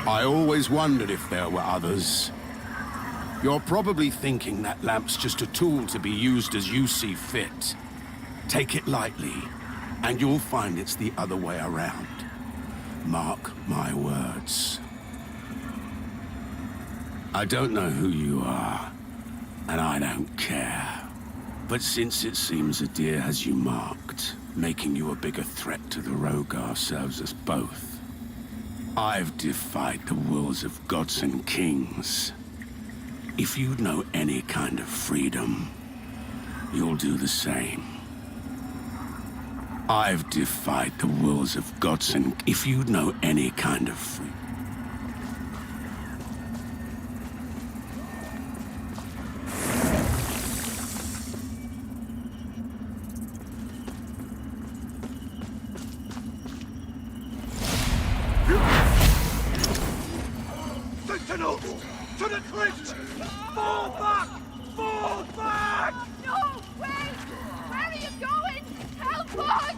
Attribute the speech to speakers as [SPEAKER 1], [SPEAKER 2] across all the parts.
[SPEAKER 1] I always wondered if there were others. You're probably thinking that lamp's just a tool to be used as you see fit. Take it lightly, and you'll find it's the other way around. Mark my words. I don't know who you are, and I don't care. But since it seems Adir has you marked, making you a bigger threat to the Rogar serves us both. I've defied the wills of gods and kings. If you know any kind of freedom, you'll do the same. I've defied the wills of gods and... If you know any kind of freedom...
[SPEAKER 2] Sentinels! To the cliffs! Fall back! Fall back!
[SPEAKER 3] No! Wait! Where are you going? Help us!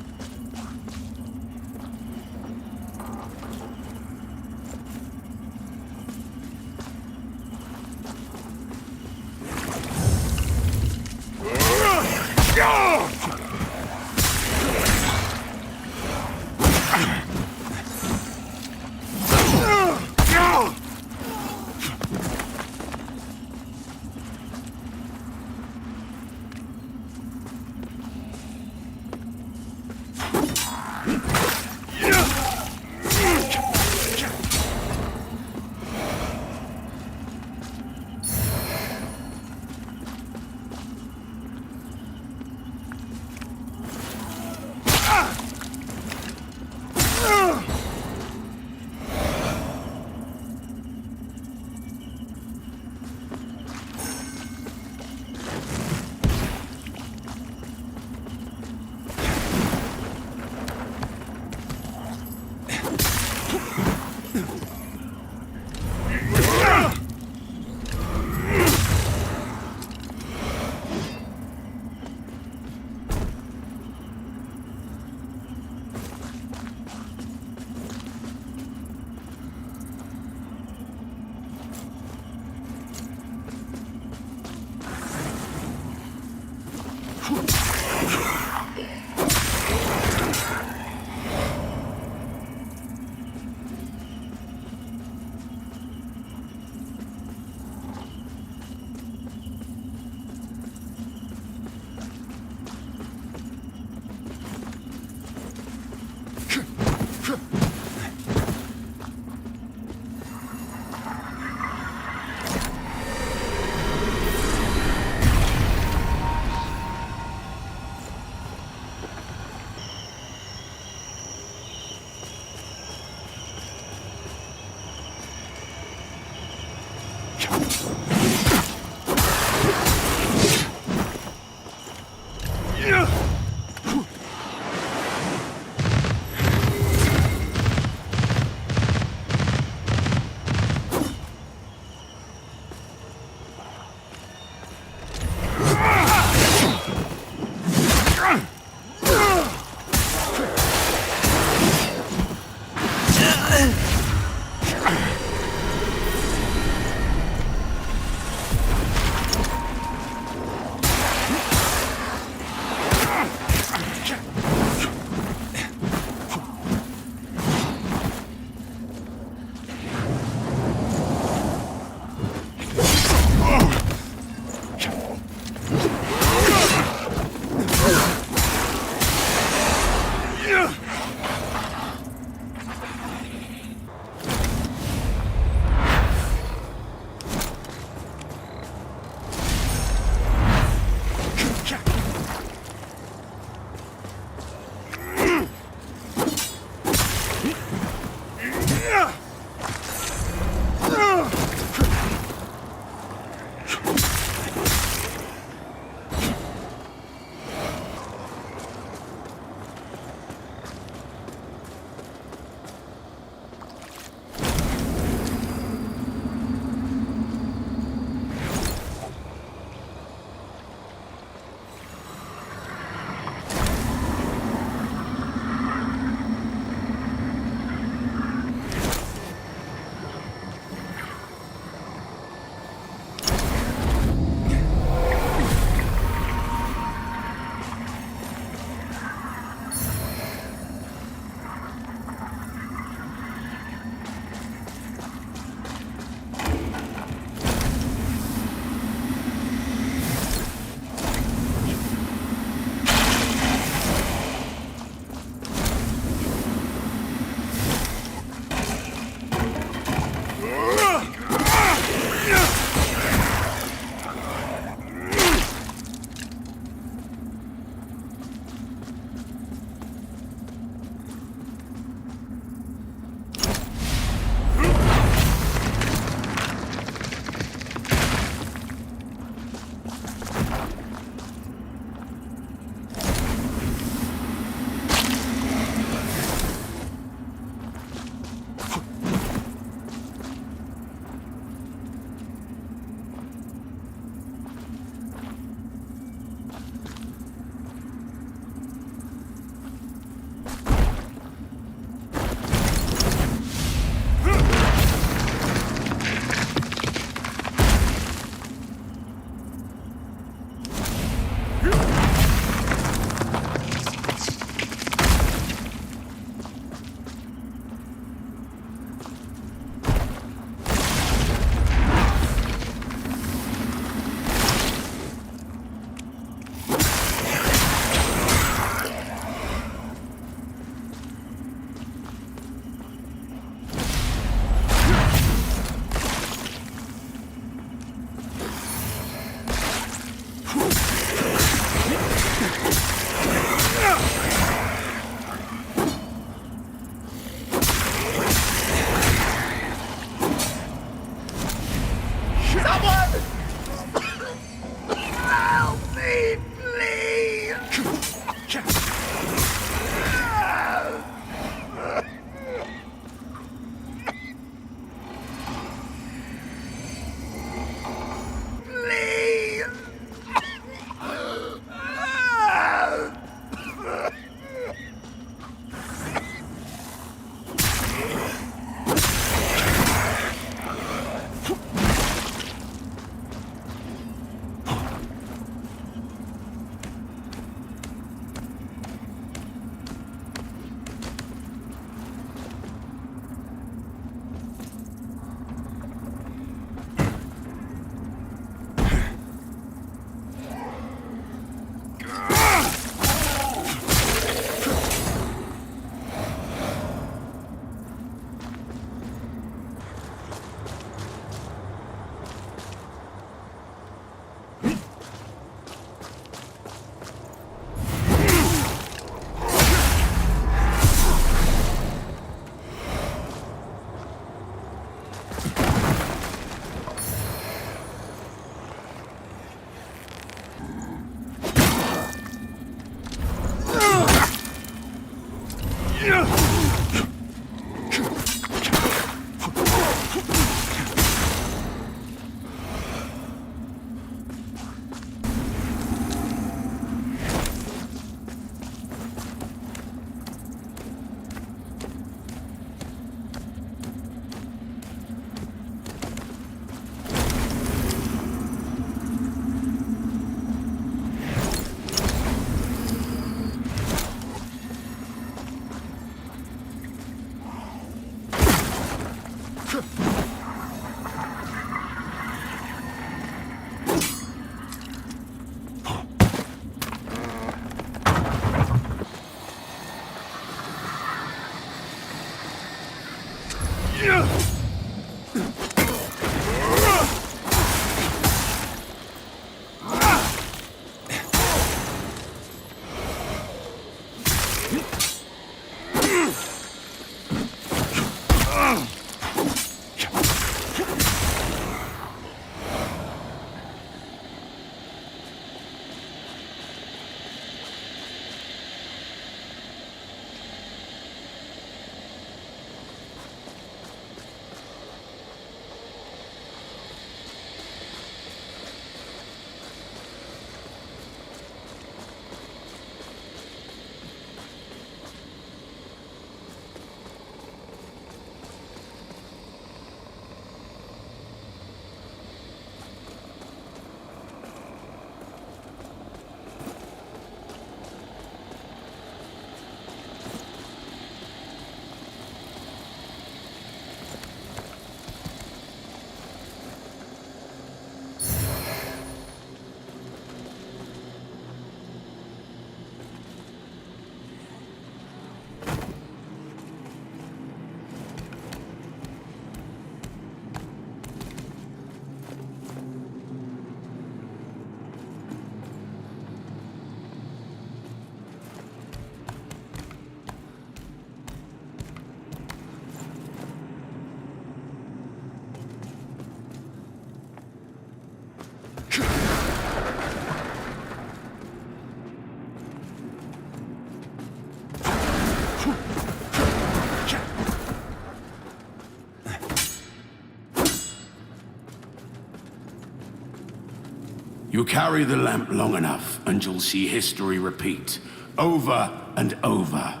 [SPEAKER 1] You carry the lamp long enough, and you'll see history repeat, over and over.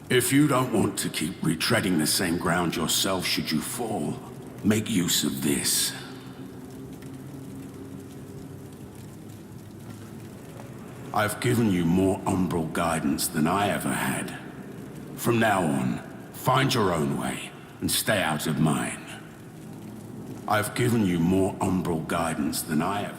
[SPEAKER 1] If you don't want to keep retreading the same ground yourself should you fall, make use of this. I've given you more Umbral guidance than I ever had. From now on, find your own way, and stay out of mine. I've given you more Umbral guidance than I ever...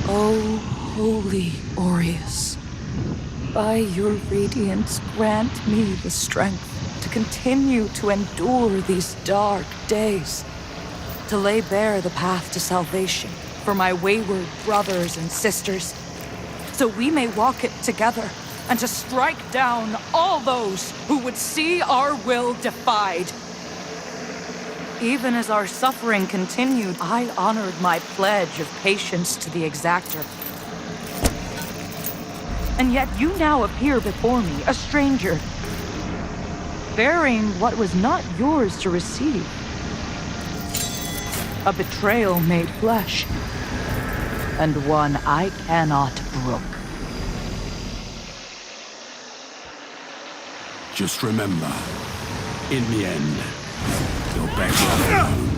[SPEAKER 4] O holy Aureus, by your radiance grant me the strength to continue to endure these dark days, to lay bare the path to salvation for my wayward brothers and sisters, so we may walk it together, and to strike down all those who would see our will defied. Even as our suffering continued, I honored my pledge of patience to the exactor. And yet you now appear before me, a stranger, bearing what was not yours to receive. A betrayal made flesh, and one I cannot brook.
[SPEAKER 1] Just remember, in the end, you're better off alone.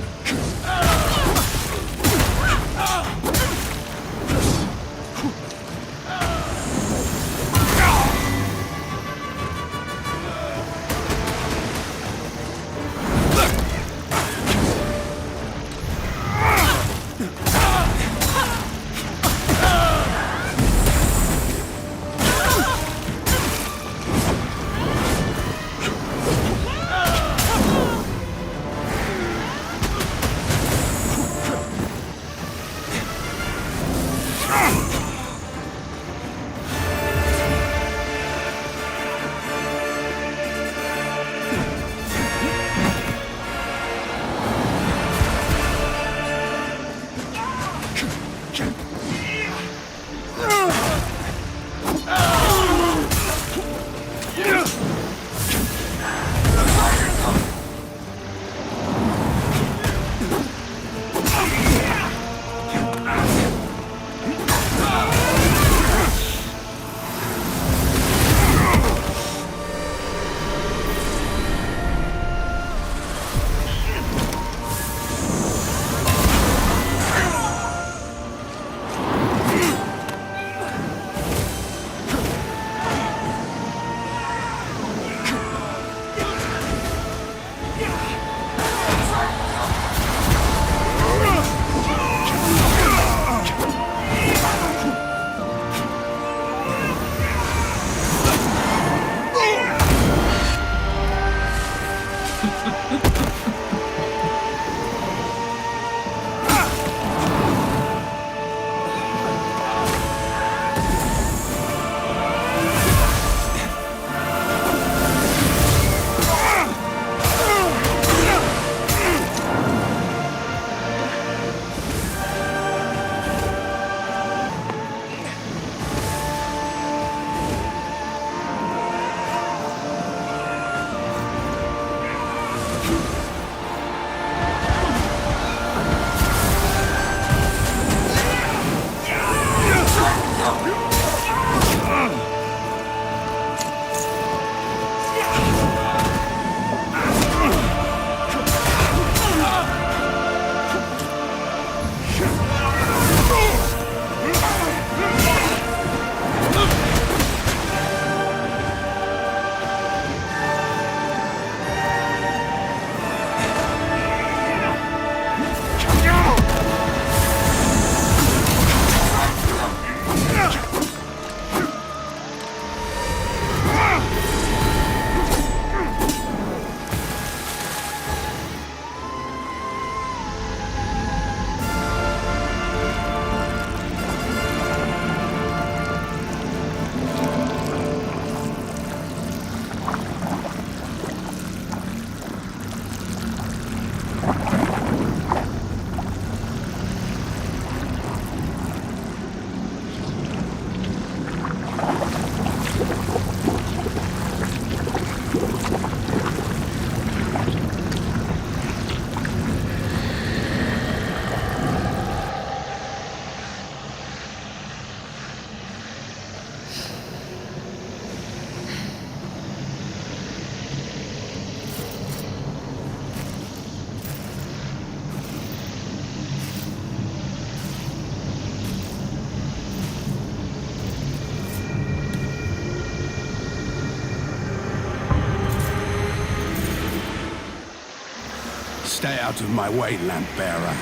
[SPEAKER 1] Stay out of my way, lamp bearer,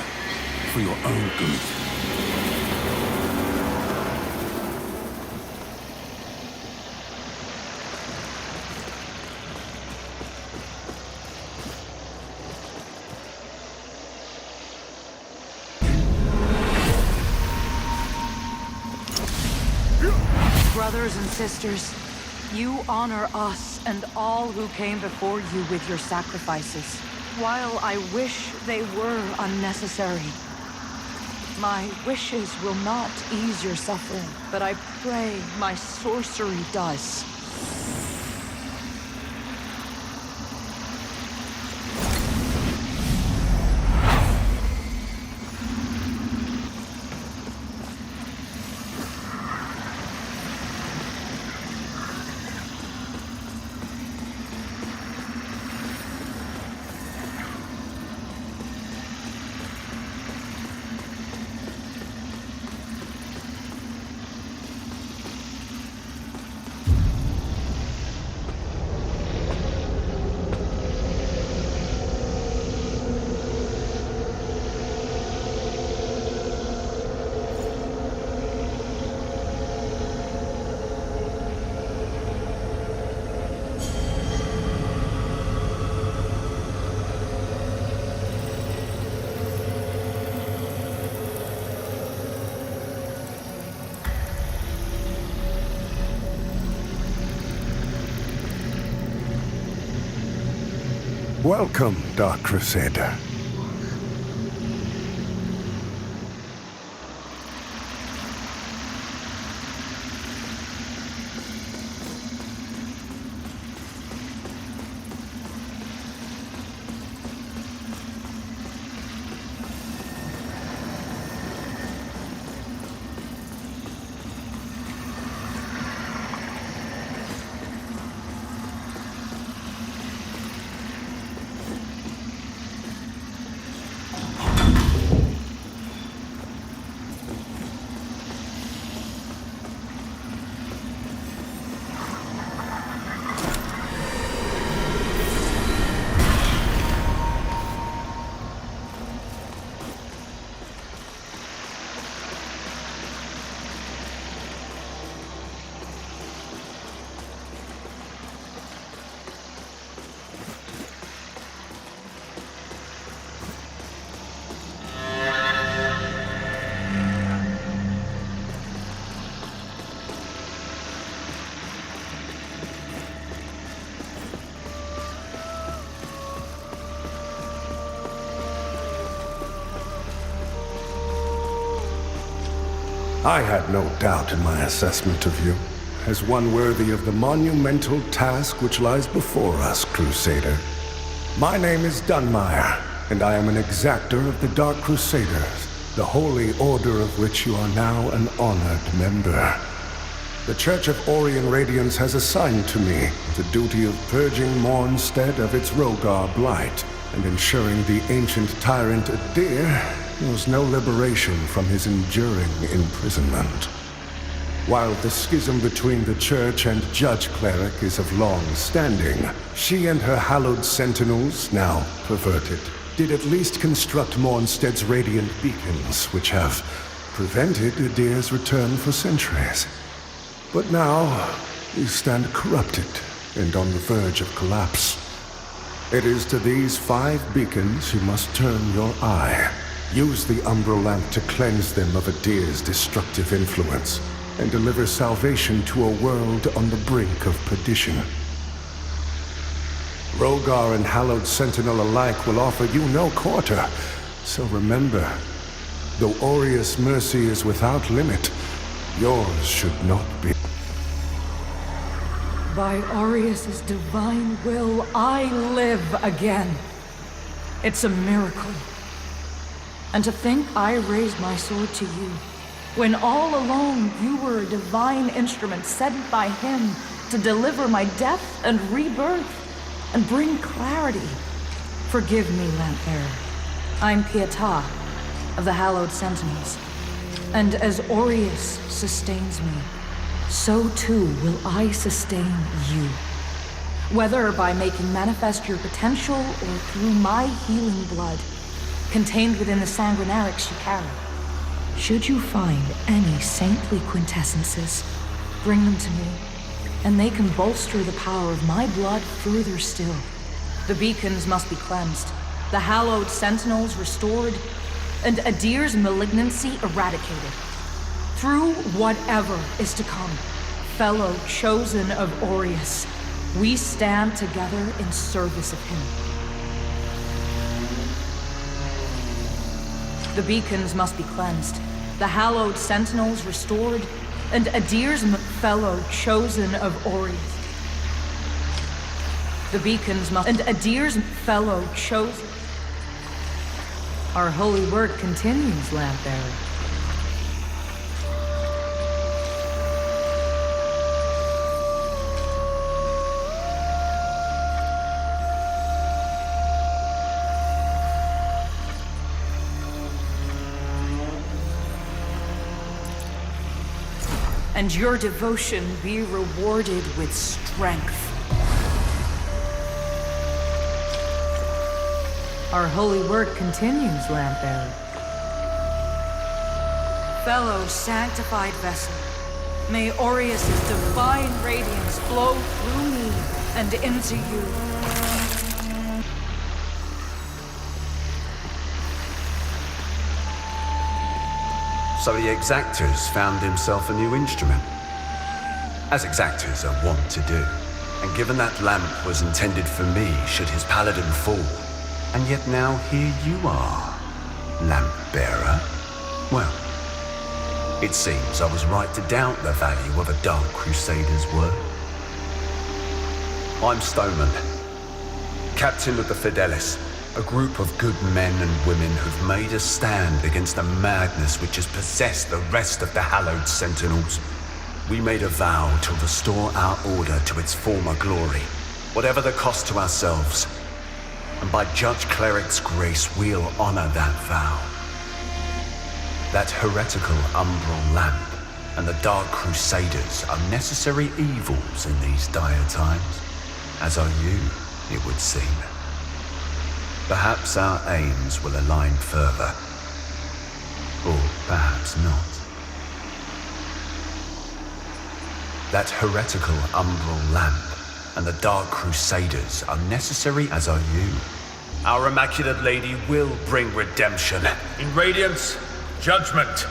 [SPEAKER 1] for your own good.
[SPEAKER 4] Brothers and sisters, you honor us and all who came before you with your sacrifices. While I wish they were unnecessary, my wishes will not ease your suffering, but I pray my sorcery does.
[SPEAKER 5] Welcome, Dark Crusader. I had no doubt in my assessment of you, as one worthy of the monumental task which lies before us, Crusader. My name is Dunmire, and I am an exactor of the Dark Crusaders, the holy order of which you are now an honored member. The Church of Orien Radiance has assigned to me the duty of purging Mornstead of its Rogar blight, and ensuring the ancient tyrant Adir knows no liberation from his enduring imprisonment. While the schism between the Church and Judge Cleric is of long standing, she and her hallowed sentinels, now perverted, did at least construct Mornstead's radiant beacons, which have prevented Adir's return for centuries. But now, you stand corrupted and on the verge of collapse. It is to these 5 beacons you must turn your eye. Use the Umbral lamp to cleanse them of Adir's destructive influence, and deliver salvation to a world on the brink of perdition. Rogar and Hallowed Sentinel alike will offer you no quarter, so remember, though Aureus' mercy is without limit, yours should not be.
[SPEAKER 4] By Aureus' divine will, I live again. It's a miracle. And to think I raised my sword to you, when all along you were a divine instrument sent by him to deliver my death and rebirth and bring clarity. Forgive me, Lampbearer. I'm Pieta of the Hallowed Sentinels. And as Aureus sustains me, so too will I sustain you. Whether by making manifest your potential or through my healing blood, contained within the sanguinarics you carry. Should you find any saintly quintessences, bring them to me, and they can bolster the power of my blood further still. The beacons must be cleansed, the hallowed sentinels restored, and Adir's malignancy eradicated. Through whatever is to come, fellow chosen of Aureus, we stand together in service of him. The beacons must be cleansed, the hallowed sentinels restored, and Adir's fellow chosen of Aureus. The beacons must, and Adir's fellow chosen. Our holy work continues, Lampbearer. And your devotion be rewarded with strength. Our holy work continues, Lampbearer. Fellow sanctified vessel, may Aureus' divine radiance flow through me and into you.
[SPEAKER 6] So the Exactor's found himself a new instrument, as Exactors are wont to do. And given that lamp was intended for me should his paladin fall, and yet now here you are, lamp bearer. Well, it seems I was right to doubt the value of a Dark Crusader's word. I'm Stoneman, captain of the Fidelis, a group of good men and women who've made a stand against the madness which has possessed the rest of the hallowed Sentinels. We made a vow to restore our order to its former glory, whatever the cost to ourselves. And by Judge Cleric's grace, we'll honor that vow. That heretical Umbral lamp and the Dark Crusaders are necessary evils in these dire times, as are you, it would seem. Perhaps our aims will align further, or perhaps not. That heretical Umbral lamp and the Dark Crusaders are necessary, as are you. Our Immaculate Lady will bring redemption.
[SPEAKER 2] In Radiance, judgment.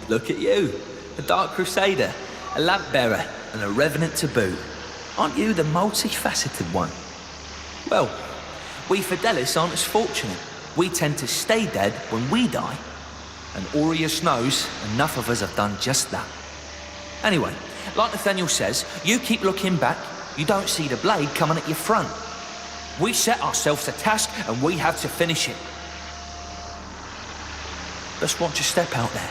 [SPEAKER 7] Look at you, a Dark Crusader, a lamp bearer, and a revenant to boot. Aren't you the multifaceted one? Well, we Fidelis aren't as fortunate. We tend to stay dead when we die. And Aureus knows enough of us have done just that. Anyway, like Nathaniel says, you keep looking back, you don't see the blade coming at your front. We set ourselves a task and we have to finish it. Let's watch a step out there.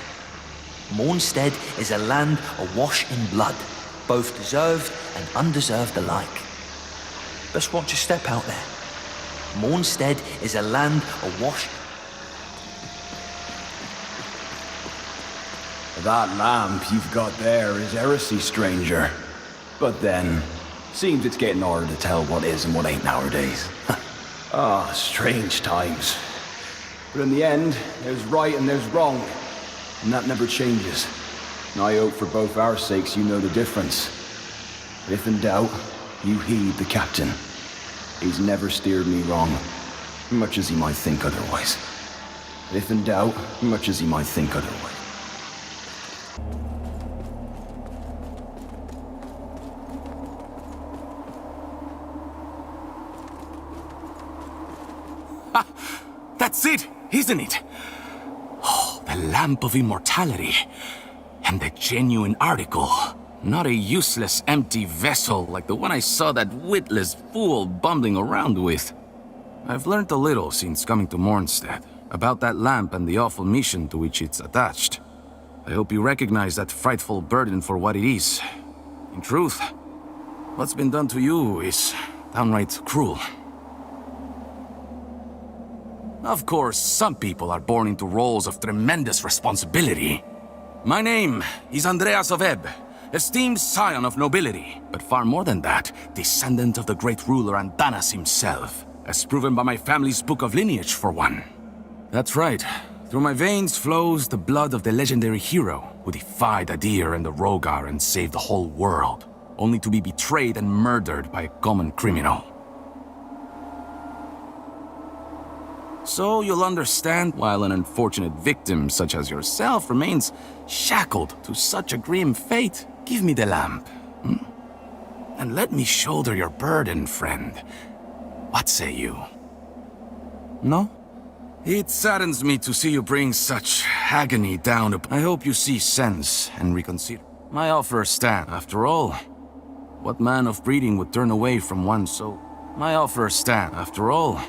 [SPEAKER 7] Mornstead is a land awash in blood, both deserved and undeserved alike. Let's watch a step out there. Mornstead is a land awash.
[SPEAKER 8] That lamp you've got there is heresy, stranger. But then, seems it's getting harder to tell what is and what ain't nowadays. Ah, strange times. But in the end, there's right and there's wrong. And that never changes. And I hope for both our sakes you know the difference. If in doubt, you heed the captain. He's never steered me wrong, much as he might think otherwise. If in doubt, much as he might think otherwise.
[SPEAKER 1] That's it, isn't it? Oh, the Lamp of Immortality. And the genuine article. Not a useless, empty vessel like the one I saw that witless fool bumbling around with. I've learned a little since coming to Mornstead about that lamp and the awful mission to which it's attached. I hope you recognize that frightful burden for what it is. In truth, what's been done to you is downright cruel. Of course, some people are born into roles of tremendous responsibility. My name is Andreas of Ebb, esteemed scion of nobility, but far more than that, descendant of the great ruler Andanas himself, as proven by my family's book of lineage, for one. That's right. Through my veins flows the blood of the legendary hero who defied Adir and the Rogar and saved the whole world, only to be betrayed and murdered by a common criminal. So you'll understand why an unfortunate victim such as yourself remains shackled to such a grim fate. Give me the lamp, and let me shoulder your burden, friend. What say you? No? It saddens me to see you bring such agony down. I hope you see sense and reconsider. My offer stands. After all, what man of breeding would turn away from one so? My offer stands. After all.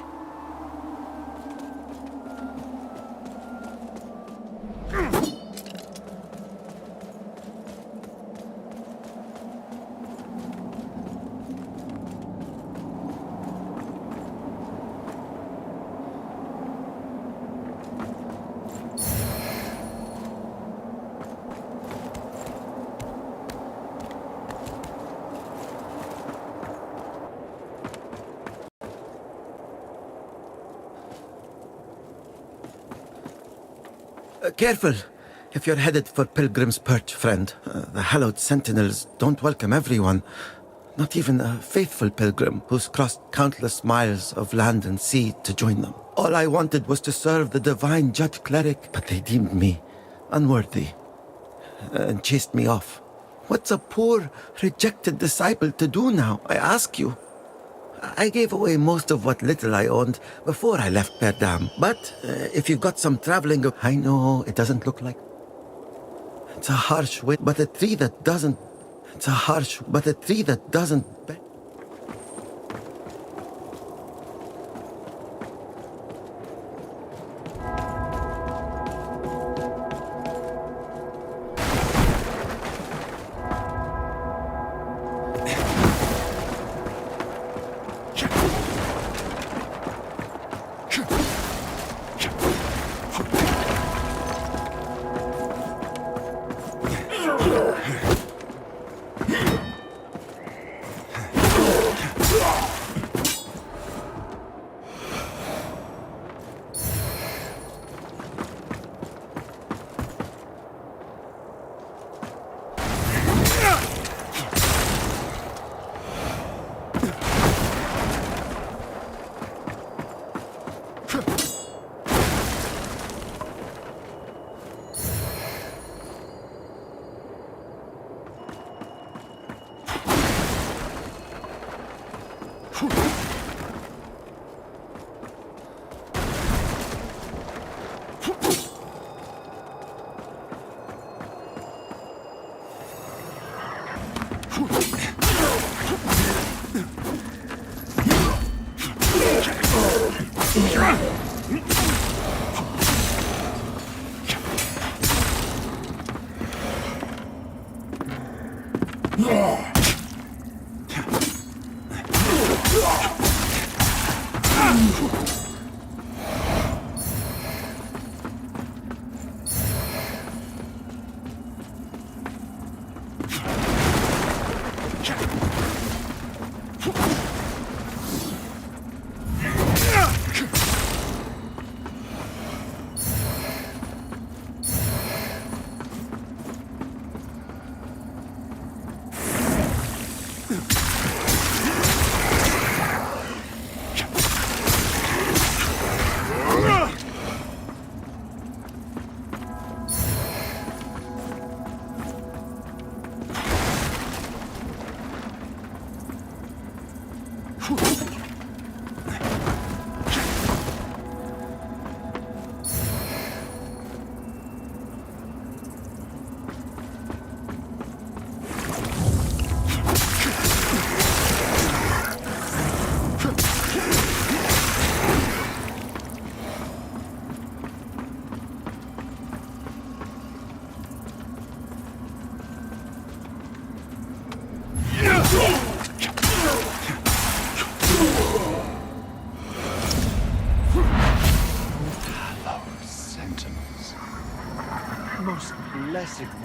[SPEAKER 9] Careful! If you're headed for Pilgrim's Perch, friend, the hallowed sentinels don't welcome everyone. Not even a faithful pilgrim who's crossed countless miles of land and sea to join them. All I wanted was to serve the divine judge cleric, but they deemed me unworthy and chased me off. What's a poor, rejected disciple to do now, I ask you? I gave away most of what little I owned before I left Perdam. But if you've got some traveling, I know it doesn't look like. It's a harsh way, but a tree that doesn't. It's a harsh, but a tree that doesn't.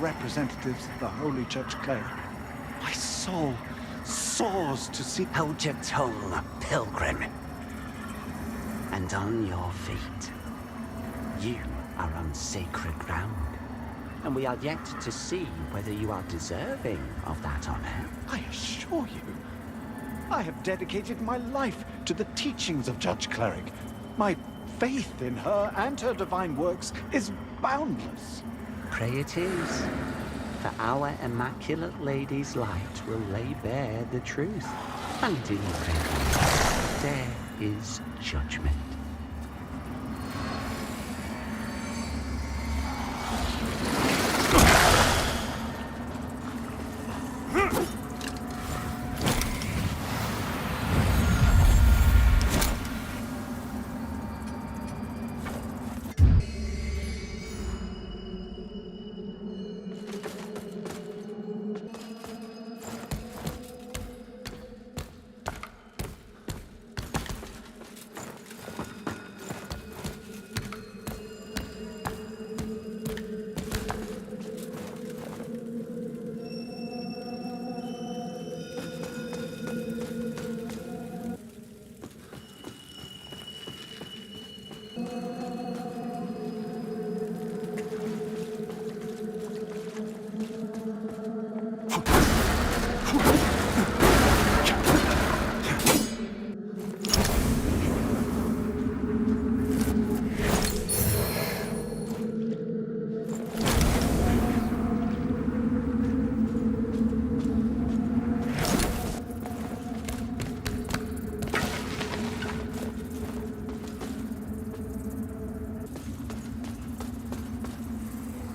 [SPEAKER 10] Representatives of the Holy Church cleric. My soul soars to see.
[SPEAKER 11] Hold your tongue, pilgrim. And on your feet. You are on sacred ground. And we are yet to see whether you are deserving of that honor.
[SPEAKER 10] I assure you, I have dedicated my life to the teachings of Judge Cleric. My faith in her and her divine works is boundless.
[SPEAKER 11] Pray it is, for our Immaculate Lady's light will lay bare the truth, and in prayer there is judgment.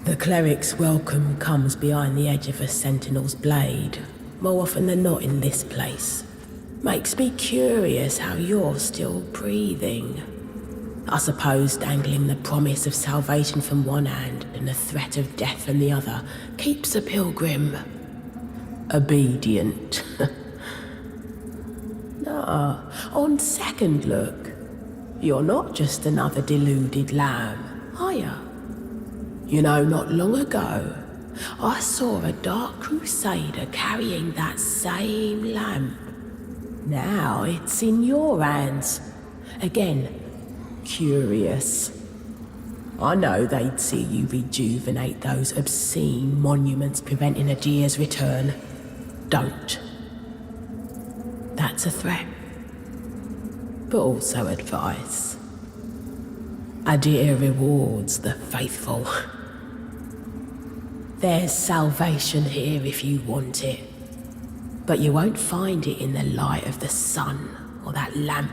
[SPEAKER 12] The cleric's welcome comes behind the edge of a sentinel's blade, more often than not in this place. Makes me curious how you're still breathing. I suppose dangling the promise of salvation from one hand and the threat of death from the other keeps a pilgrim obedient. No, on second look, you're not just another deluded lamb, are you? You know, not long ago, I saw a dark crusader carrying that same lamp. Now it's in your hands. Again, curious. I know they'd see you rejuvenate those obscene monuments preventing Adir's return. Don't. That's a threat. But also advice. Adir rewards the faithful. There's salvation here if you want it. But you won't find it in the light of the sun or that lamp.